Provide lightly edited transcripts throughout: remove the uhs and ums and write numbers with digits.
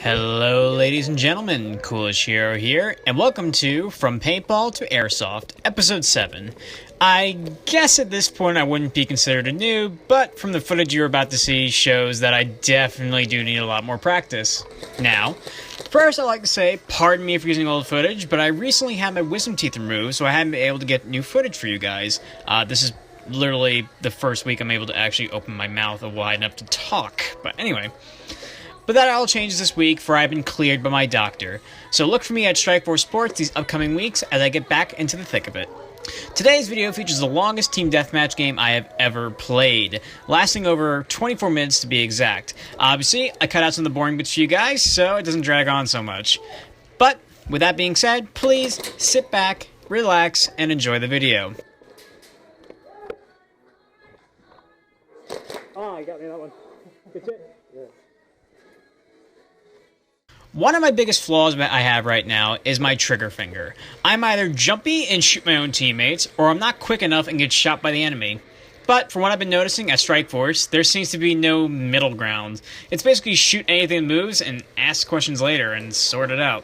Hello ladies and gentlemen, Coolish Hero here, and welcome to From Paintball to Airsoft, Episode 7. I guess at this point I wouldn't be considered a noob, but from the footage you're about to see shows that I definitely do need a lot more practice. Now, first I'd like to say, pardon me for using old footage, but I recently had my wisdom teeth removed, so I haven't been able to get new footage for you guys. This is literally the first week I'm able to actually open my mouth wide enough to talk, but anyway. But that all changes this week, for I've been cleared by my doctor. So look for me at StrikeForce Sports these upcoming weeks as I get back into the thick of it. Today's video features the longest team deathmatch game I have ever played, lasting over 24 minutes to be exact. Obviously, I cut out some of the boring bits for you guys, so it doesn't drag on so much. But, with that being said, please sit back, relax, and enjoy the video. Oh, you got me that one. Good shit. Yeah. One of my biggest flaws that I have right now is my trigger finger. I'm either jumpy and shoot my own teammates, or I'm not quick enough and get shot by the enemy. But from what I've been noticing at StrikeForce, there seems to be no middle ground. It's basically shoot anything that moves and ask questions later and sort it out.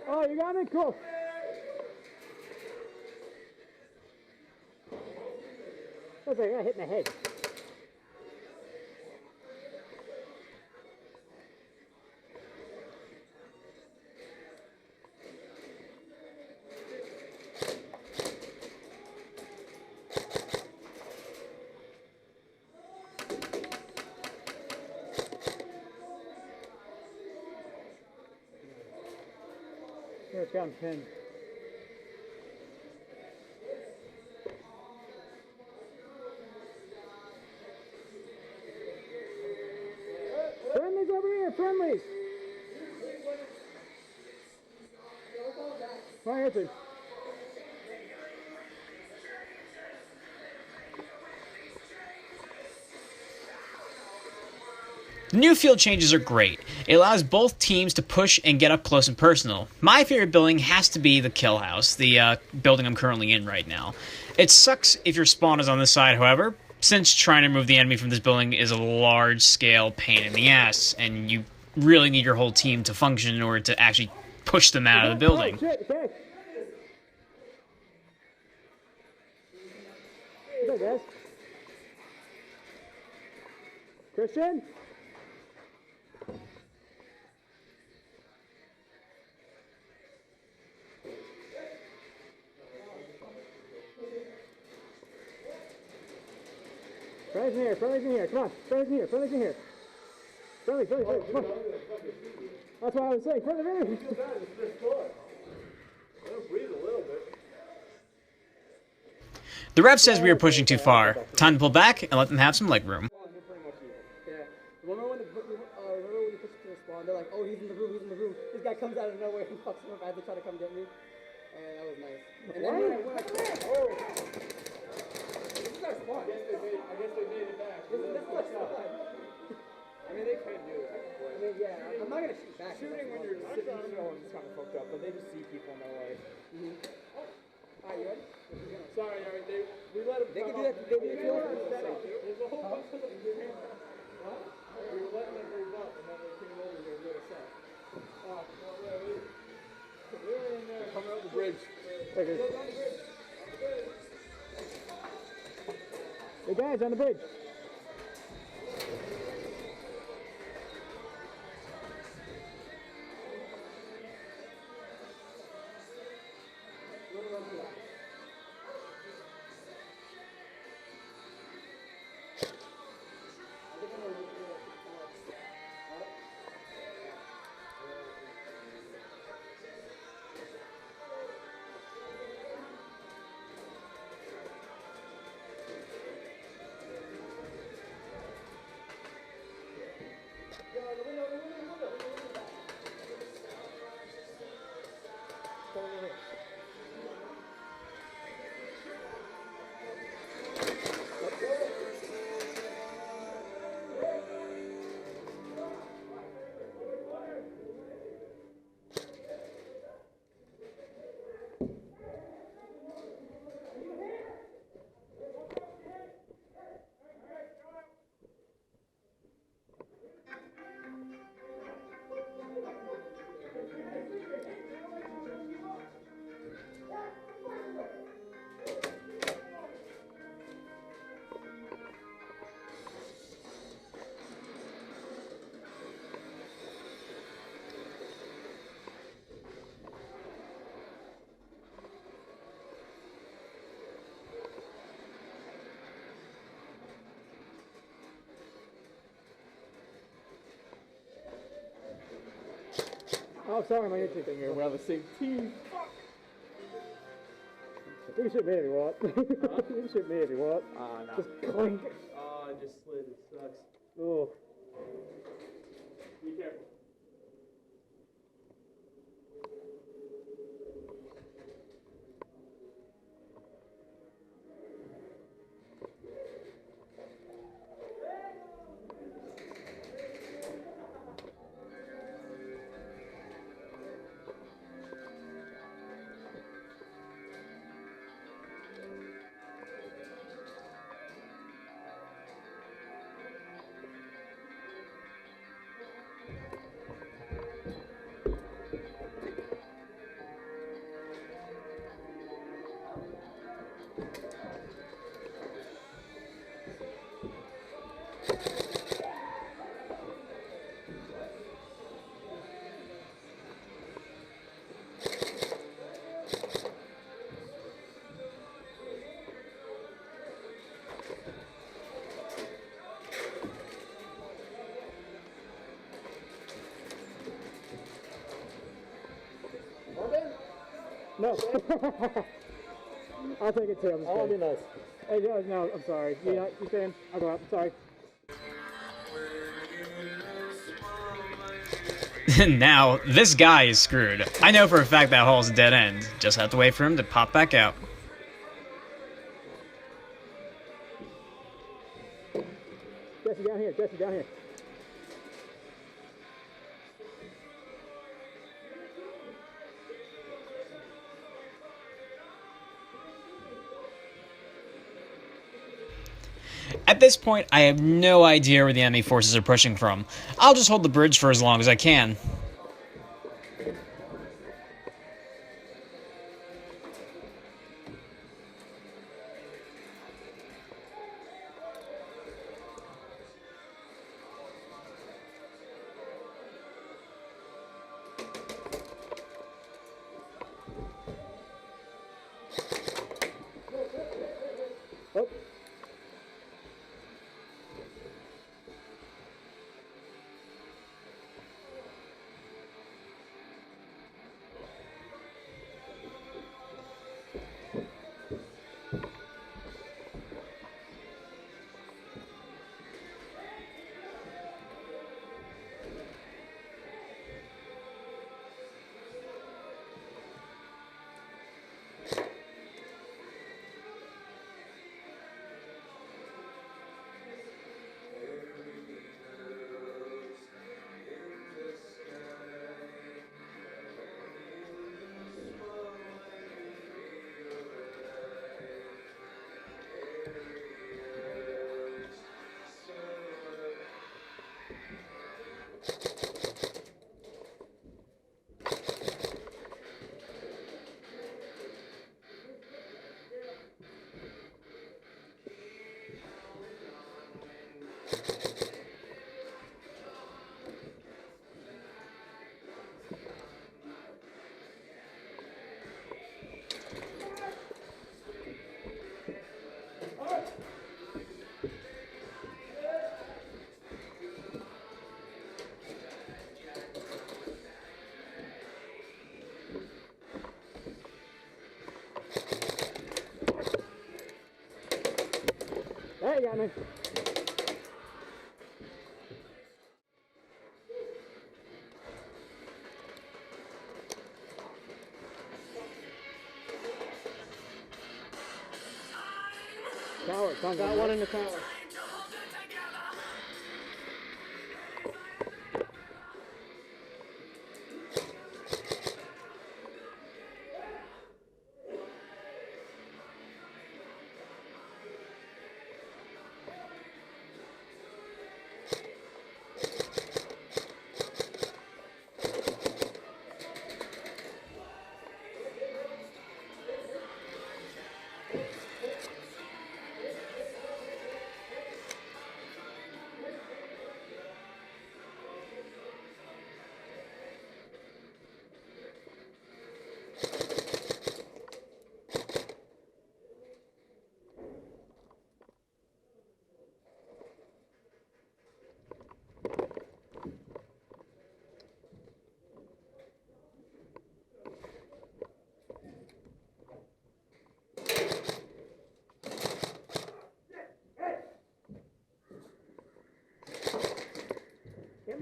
Oh, you got me? Cool. Looks like I got hit in the head. Here it comes, pin. Friendlies over here, friendlies! My answer. The new field changes are great. It allows both teams to push and get up close and personal. My favorite building has to be the kill house, the building I'm currently in right now. It sucks if your spawn is on this side, however, since trying to remove the enemy from this building is a large-scale pain in the ass, and you really need your whole team to function in order to actually push them out of the building. Oh, shit, okay. What's up, guys? Christian? Friendly's in here, friendly's in here, come on, friendly's in here, friendly's in here. Friendly, come on. That's what I was saying, friendly. The ref says we are pushing too far. Time to pull back and let them have some leg room. Yeah. Remember when you push it to the spawn, they're like, oh, he's in the room, he's in the room. This guy comes out of nowhere and fucks him up as they try to come get me. And that was nice. And then when I this is our spawn. I guess they made it back. This is our spawn. I mean, they can do it. I mean, yeah, I'm not going to shoot back. Shooting when you're sitting still is kind of fucked up, but they just see people in their way. Alright, you ready? Sorry, we let them. They can do that. They can do that. There's a whole bunch of them. What? We were letting them move up, and then they came over here and did a set. Oh, well, we were in there. Coming up the bridge. Okay. Hey guys, on the bridge. Oh, sorry, my YouTube thing here. We're on the same team. You can shoot me if you want. You can shoot me if you want. No. Just clink. Oh, I just slid. It sucks. Oh. Be careful. No. I'll take it too. I'm just I want to be nice. Hey, no, I'm sorry. You saying? I'll go out. I'm sorry. Now, this guy is screwed. I know for a fact that hall's a dead end. Just have to wait for him to pop back out. Jesse, down here. Jesse, down here. At this point, I have no idea where the enemy forces are pushing from. I'll just hold the bridge for as long as I can. Oh. Hey, you got me. Tower, got one in the tower.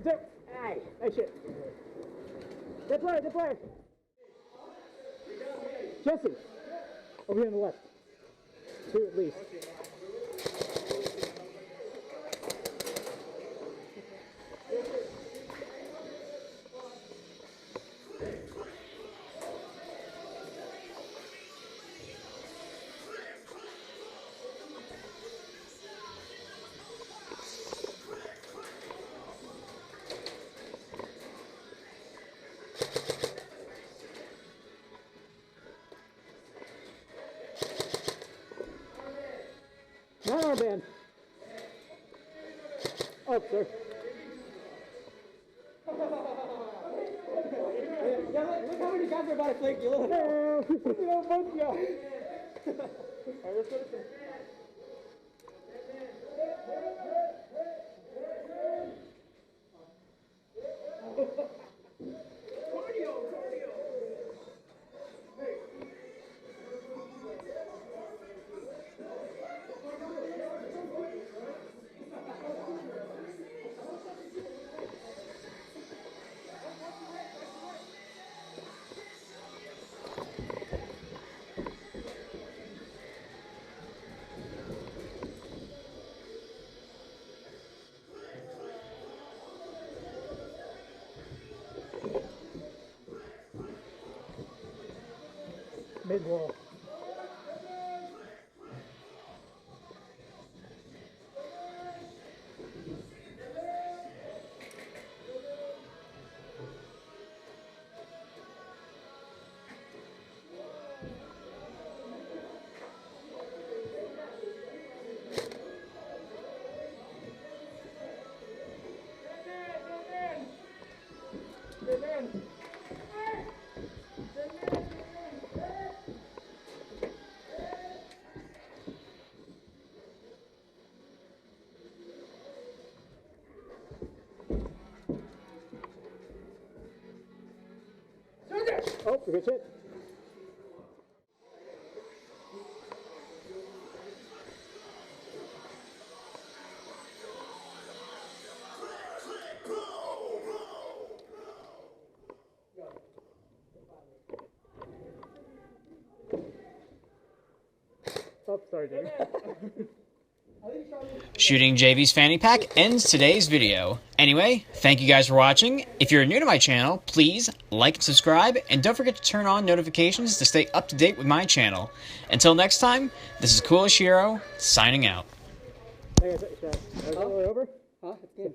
Hey, shit. Good play. Jesse, over here on the left. 2 at least. Not our band. Oh, sir. Look how many guys are about to flank you. Look. Both of y'all. Alright, let's go to the... Mid-wall. Oh, good shit. Oh, sorry, Jamie. Shooting JV's fanny pack ends today's video. Anyway, thank you guys for watching. If you're new to my channel, please like and subscribe, and don't forget to turn on notifications to stay up to date with my channel. Until next time, this is Coolish Hero, signing out. Is that all the way over? Huh? It's good.